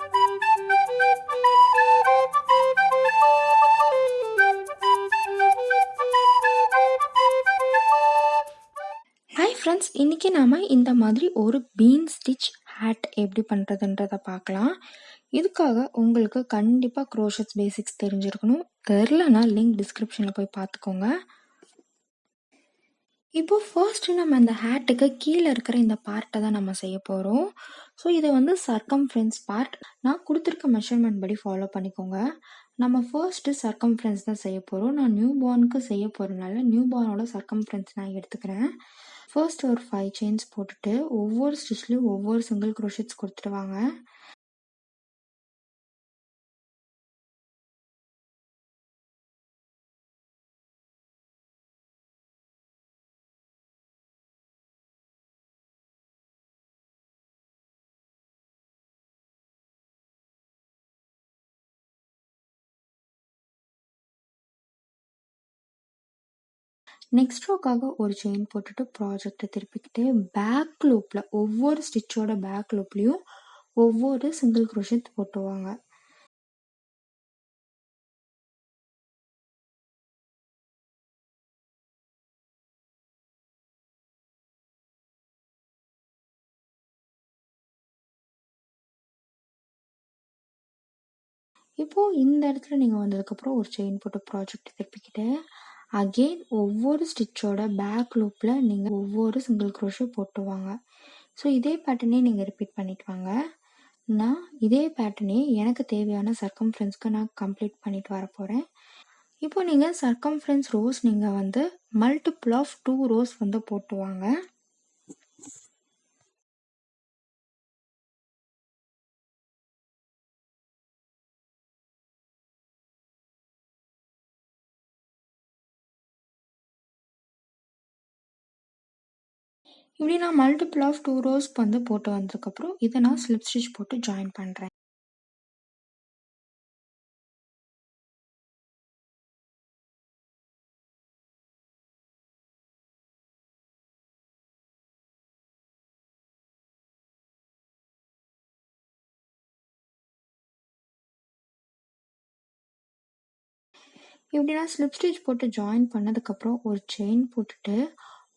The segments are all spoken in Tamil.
ஹாய் ஃப்ரெண்ட்ஸ், இன்றைக்கி நாம் இந்த மாதிரி ஒரு பீன் ஸ்டிச் ஹேட் எப்படி பண்ணுறதுன்றதை பார்க்கலாம். இதுக்காக உங்களுக்கு கண்டிப்பாக க்ரோஷெட்ஸ் பேசிக்ஸ் தெரிஞ்சிருக்கணும். தெரிலனா லிங்க் டிஸ்கிரிப்ஷனில் போய் பார்த்துக்கோங்க. இப்போது ஃபர்ஸ்ட்டு நம்ம இந்த ஹேட்டுக்கு கீழே இருக்கிற இந்த பார்ட்டை தான் நம்ம செய்ய போகிறோம். ஸோ இதை வந்து சர்க்கம்ஃபரன்ஸ் பார்ட் நான் கொடுத்துருக்க மெஷர்மெண்ட் படி ஃபாலோ பண்ணிக்கோங்க. நம்ம ஃபர்ஸ்ட்டு சர்க்கம்ஃபரன்ஸ் தான் செய்ய போகிறோம். நான் நியூ பார்னுக்கு செய்ய போகிறதுனால நியூ பார்னோட சர்க்கம்ஃபரன்ஸ் நான் எடுத்துக்கிறேன். ஃபர்ஸ்ட் ஒரு 5 செயின்ஸ் போட்டுட்டு ஒவ்வொரு ஸ்டிச்லையும் ஒவ்வொரு சிங்கிள் க்ரோஷெட்ஸ் கொடுத்துட்டு வாங்க. நெக்ஸ்ட் ரோக்காக ஒரு செயின் போட்டுட்டு ப்ராஜெக்டை திருப்பிக்கிட்டு பேக் லூப்பில் ஒவ்வொரு ஸ்டிச்சோட பேக் லூப்லேயும் ஒவ்வொரு சிங்கிள் க்ரோஷெட் போட்டுவாங்க. இப்போது இந்த இடத்துல நீங்கள் வந்ததுக்கப்புறம் ஒரு செயின் போட்டு ப்ராஜெக்டை திருப்பிக்கிட்டு அகெயின் ஒவ்வொரு ஸ்டிச்சோட பேக் லூப்பில் நீங்கள் ஒவ்வொரு சிங்கிள் க்ரோஷெட் போட்டுவாங்க. ஸோ இதே பேட்டர்னே நீங்கள் ரிப்பீட் பண்ணிட்டு வாங்க. நான் இதே பேட்டர்னே எனக்கு தேவையான சர்க்கம்ஃபரன்ஸ்க்கு நான் கம்ப்ளீட் பண்ணிட்டு வர போகிறேன். இப்போ நீங்கள் சர்க்கம்ஃபரன்ஸ் ரோஸ் நீங்கள் வந்து மல்டிபிள் ஆஃப் 2 ரோஸ் வந்து போட்டுவாங்க. இப்படி நான் மல்டிபிள் ஆஃப் 2 ரோஸ் வந்து போட்டு வந்ததுக்கப்புறம் இதை நான் ஸ்லிப் ஸ்டிச் போட்டு ஜாயின் பண்ணுறேன். இப்படி நான் ஸ்லிப் ஸ்டிச் போட்டு ஜாயின் பண்ணதுக்கப்புறம் ஒரு செயின் போட்டுட்டு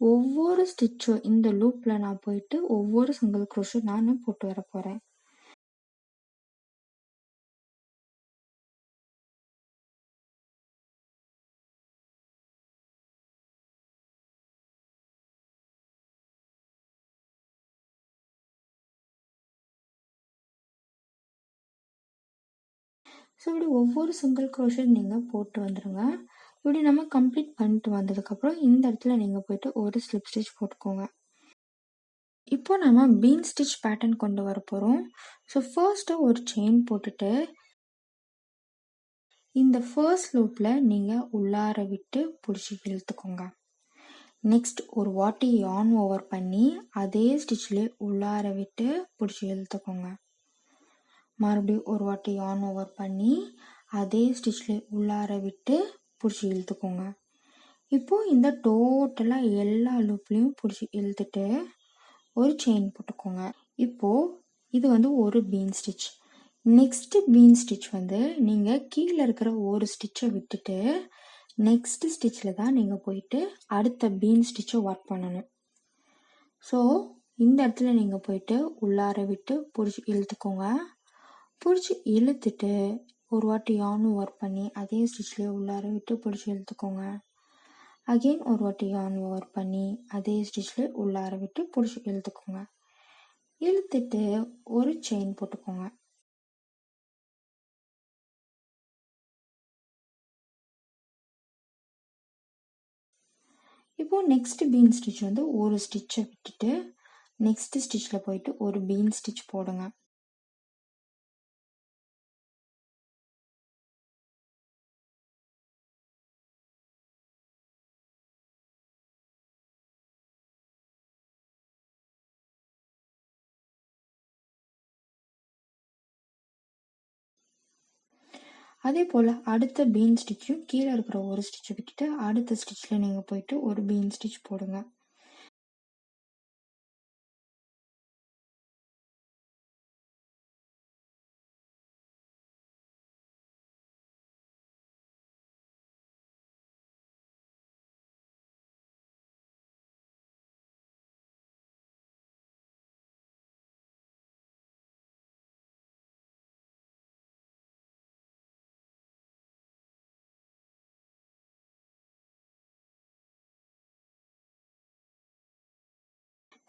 ஒவ்வொரு ஸ்டிச்சும் இந்த லூப்பில் நான் போயிட்டு ஒவ்வொரு சிங்கிள் க்ரோஷெட் நான் போட்டு வர போகிறேன். ஸோ இப்படி ஒவ்வொரு சிங்கிள் க்ரோஷெட் நீங்கள் போட்டு வந்துடுங்க. இப்படி நம்ம கம்ப்ளீட் பண்ணிட்டு வந்ததுக்கப்புறம் இந்த இடத்துல நீங்கள் போயிட்டு ஒரு ஸ்லிப் ஸ்டிச் போட்டுக்கோங்க. இப்போ நம்ம பீன் ஸ்டிச் பேட்டர்ன் கொண்டு வர போகிறோம். ஸோ ஃபர்ஸ்ட்டு ஒரு செயின் போட்டுட்டு இந்த ஃபர்ஸ்ட் லூப்பில் நீங்கள் உள்ளார விட்டு பிடிச்சி இழுத்துக்கோங்க. நெக்ஸ்ட் ஒரு வாட்டி யான் ஓவர் பண்ணி அதே ஸ்டிச்லேயே உள்ளார விட்டு பிடிச்சி இழுத்துக்கோங்க. மறுபடியும் ஒரு வாட்டி யான் ஓவர் பண்ணி அதே ஸ்டிச்லேயே உள்ளார விட்டு பிடிச்சி இழுத்துக்கோங்க. இப்போது இந்த டோட்டலாக எல்லா லூப்லேயும் பிடிச்சி இழுத்துட்டு ஒரு செயின் போட்டுக்கோங்க. இப்போது இது வந்து ஒரு been stitch. Next been stitch வந்து நீங்கள் கீழே இருக்கிற ஒரு ஸ்டிச்சை விட்டுட்டு நெக்ஸ்ட் ஸ்டிச்சில் தான் நீங்கள் போயிட்டு அடுத்த பீன் ஸ்டிச்சை ஒர்க் பண்ணணும். ஸோ இந்த இடத்துல நீங்கள் போயிட்டு உள்ளார விட்டு பிடிச்சி இழுத்துக்கோங்க. பிடிச்சி இழுத்துட்டு ஒரு வாட்டி யானும் ஒர்க் பண்ணி அதே ஸ்டிச்லேயே உள்ளார விட்டு பிடிச்சி இழுத்துக்கோங்க. அகெயின் ஒரு வாட்டி யான் ஓவர் பண்ணி அதே ஸ்டிச்சில் உள்ளார விட்டு பிடிச்சி இழுத்துக்கோங்க. இழுத்துட்டு ஒரு செயின் போட்டுக்கோங்க. இப்போது நெக்ஸ்ட் பீன் ஸ்டிச் வந்து ஒரு ஸ்டிச்சை விட்டுட்டு நெக்ஸ்ட் ஸ்டிச்சில் போயிட்டு ஒரு பீன் ஸ்டிச் போடுங்க. அதே போல் அடுத்த பீன் ஸ்டிச்சும் கீழே இருக்கிற ஒரு ஸ்டிச்சை விட்டுட்டு அடுத்த ஸ்டிச்சில் நீங்கள் போயிட்டு ஒரு பீன் ஸ்டிச் போடுங்க.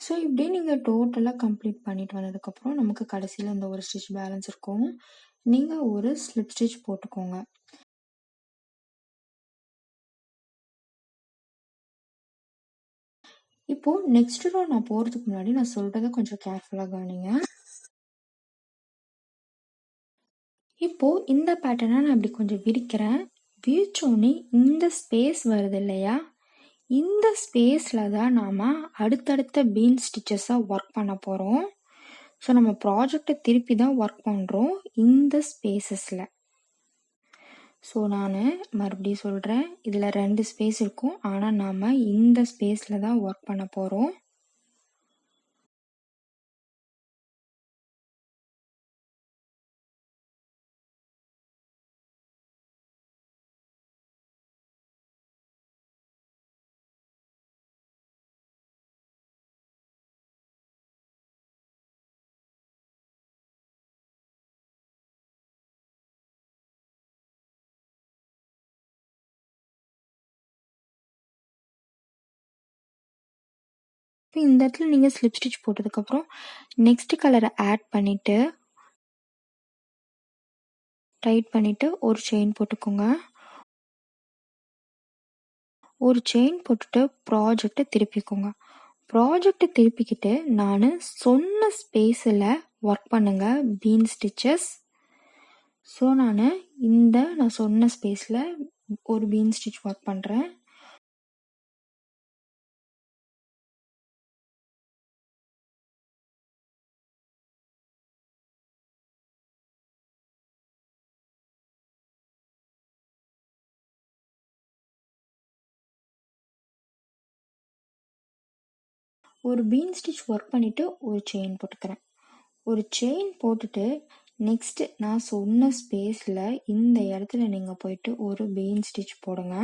ஸோ இப்படி நீங்கள் டோட்டலாக கம்ப்ளீட் பண்ணிட்டு வந்ததுக்கப்புறம் நமக்கு கடைசியில் இந்த ஒரு ஸ்டிச் பேலன்ஸ் இருக்கும். நீங்கள் ஒரு ஸ்லிப் ஸ்டிச் போட்டுக்கோங்க. இப்போ நெக்ஸ்ட் ரோ நான் போகிறதுக்கு முன்னாடி நான் சொல்கிறத கொஞ்சம் கேர்ஃபுல்லாக கவனிங்க. இப்போ இந்த பேட்டர்னை நான் இப்படி கொஞ்சம் விரிக்கிறேன். விரிச்சோடனே இந்த ஸ்பேஸ் வருது இல்லையா, இந்த ஸ்பேஸில் தான் நாம் அடுத்தடுத்த பீன் ஸ்டிச்சஸை ஒர்க் பண்ண போகிறோம். ஸோ நம்ம ப்ராஜெக்டை திருப்பி தான் ஒர்க் பண்ணுறோம் இந்த ஸ்பேசஸில். ஸோ நான் மறுபடியும் சொல்கிறேன், இதில் 2 ஸ்பேஸ் இருக்கும், ஆனால் நாம் இந்த ஸ்பேஸில் தான் ஒர்க் பண்ண போகிறோம். இப்போ இந்த இடத்துல நீங்கள் ஸ்லிப் ஸ்டிச் போட்டதுக்கப்புறம் நெக்ஸ்ட் கலரை ஆட் பண்ணிவிட்டு டைட் பண்ணிவிட்டு ஒரு செயின் போட்டுக்கோங்க. ஒரு செயின் போட்டுட்டு ப்ராஜெக்டை திருப்பிக்கோங்க. ப்ராஜெக்டை திருப்பிக்கிட்டு நான் சொன்ன ஸ்பேஸில் ஒர்க் பண்ணுங்க பீன் ஸ்டிச்சஸ். ஸோ நான் சொன்ன ஸ்பேஸில் ஒரு பீன் ஸ்டிச் ஒர்க் பண்ணுறேன். ஒரு பீன் ஸ்டிச் ஒர்க் பண்ணிவிட்டு ஒரு செயின் போட்டுக்கிறேன். ஒரு செயின் போட்டுட்டு நெக்ஸ்ட்டு நான் சொன்ன ஸ்பேஸில் இந்த இடத்துல நீங்கள் போயிட்டு ஒரு பீன் ஸ்டிச் போடுங்க.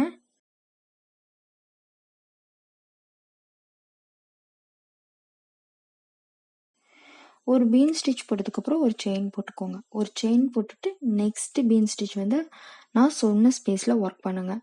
ஒரு பீன் ஸ்டிச் போட்டதுக்கப்புறம் ஒரு செயின் போட்டுக்கோங்க. ஒரு செயின் போட்டுட்டு நெக்ஸ்ட் பீன் ஸ்டிச் வந்து நான் சொன்ன ஸ்பேஸில் ஒர்க் பண்ணுங்க.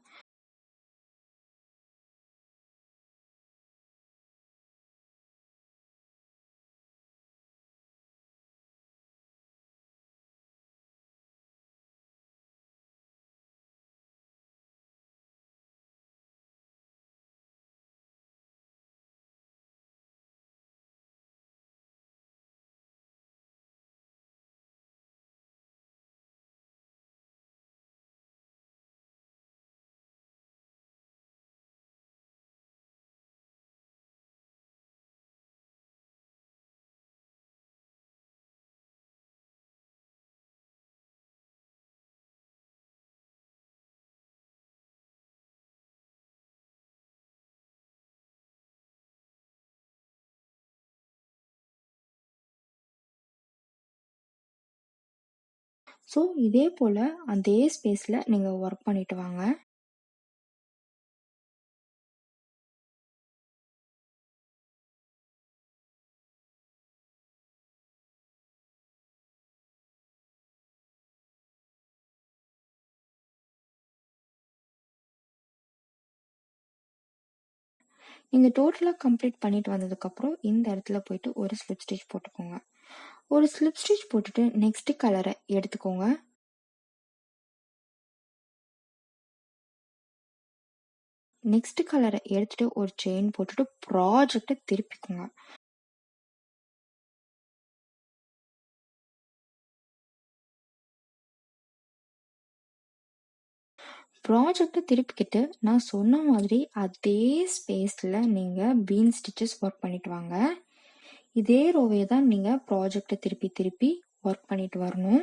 ஸோ இதே போல் அதே ஸ்பேஸில் நீங்கள் ஒர்க் பண்ணிட்டு வாங்க. நீங்கள் டோட்டலாக கம்ப்ளீட் பண்ணிட்டு வந்ததுக்கப்புறம் இந்த இடத்துல போயிட்டு ஒரு ஸ்லிப் ஸ்டிச் போட்டுக்கோங்க. ஒரு ஸ்லிப் ஸ்டிச் போட்டுட்டு நெக்ஸ்ட் கலரை எடுத்துக்கோங்க. நெக்ஸ்ட் கலரை எடுத்துட்டு ஒரு செயின் போட்டுட்டு ப்ராஜெக்டை திருப்பிக்கோங்க. ப்ராஜெக்டை திருப்பிக்கிட்டு நான் சொன்ன மாதிரி அதே ஸ்பேஸில் நீங்கள் பீன் ஸ்டிச்சஸ் ஒர்க் பண்ணிட்டு வாங்க. இதே ரோவே தான் நீங்கள் ப்ராஜெக்டை திருப்பி திருப்பி ஒர்க் பண்ணிட்டு வரணும்.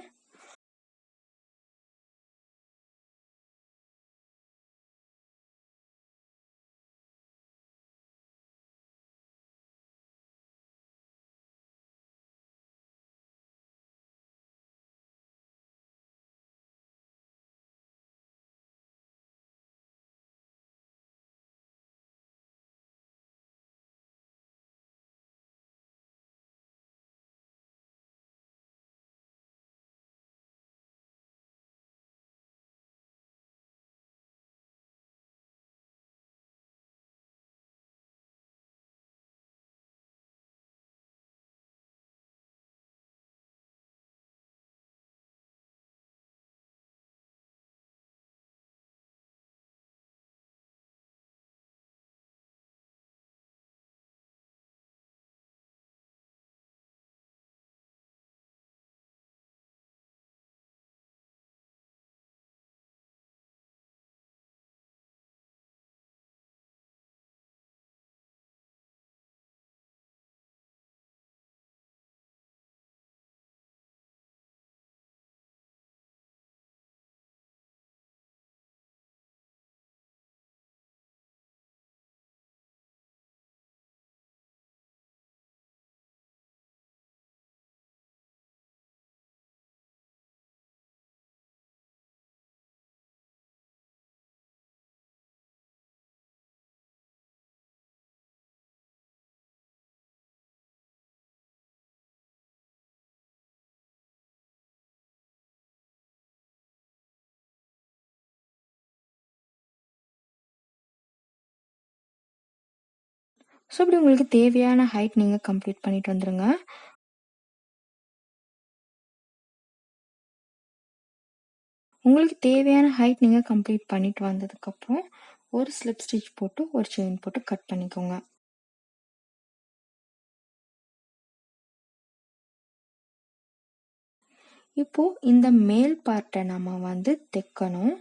ஸோ இப்படி உங்களுக்கு தேவையான ஹைட் நீங்கள் கம்ப்ளீட் பண்ணிட்டு வந்துடுங்க. உங்களுக்கு தேவையான ஹைட் நீங்கள் கம்ப்ளீட் பண்ணிட்டு வந்ததுக்கப்புறம் ஒரு ஸ்லிப் ஸ்டிச் போட்டு ஒரு செயின் போட்டு கட் பண்ணிக்கோங்க. இப்போ இந்த மேல் பார்ட்டை நம்ம வந்து தைக்கணும்.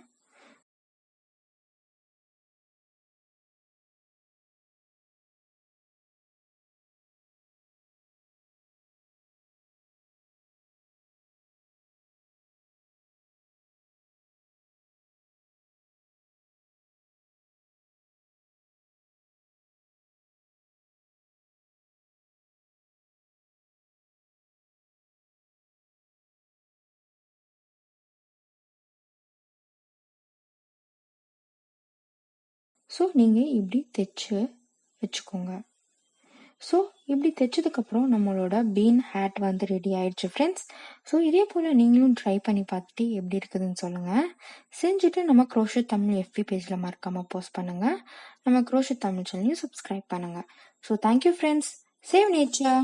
ஸோ நீங்கள் இப்படி தைச்சு வச்சுக்கோங்க. ஸோ இப்படி தைச்சதுக்கப்புறம் நம்மளோட பீன் ஹேட் வந்து ரெடி ஆயிடுச்சு ஃப்ரெண்ட்ஸ். ஸோ இதே போல் நீங்களும் ட்ரை பண்ணி பார்த்துட்டு எப்படி இருக்குதுன்னு சொல்லுங்கள். செஞ்சுட்டு நம்ம CROCHET தமிழ் FB பேஜில் மறக்காமல் போஸ்ட் பண்ணுங்கள். நம்ம CROCHET தமிழ் சேனலையும் சப்ஸ்கிரைப் பண்ணுங்கள். So thank you friends. Save nature.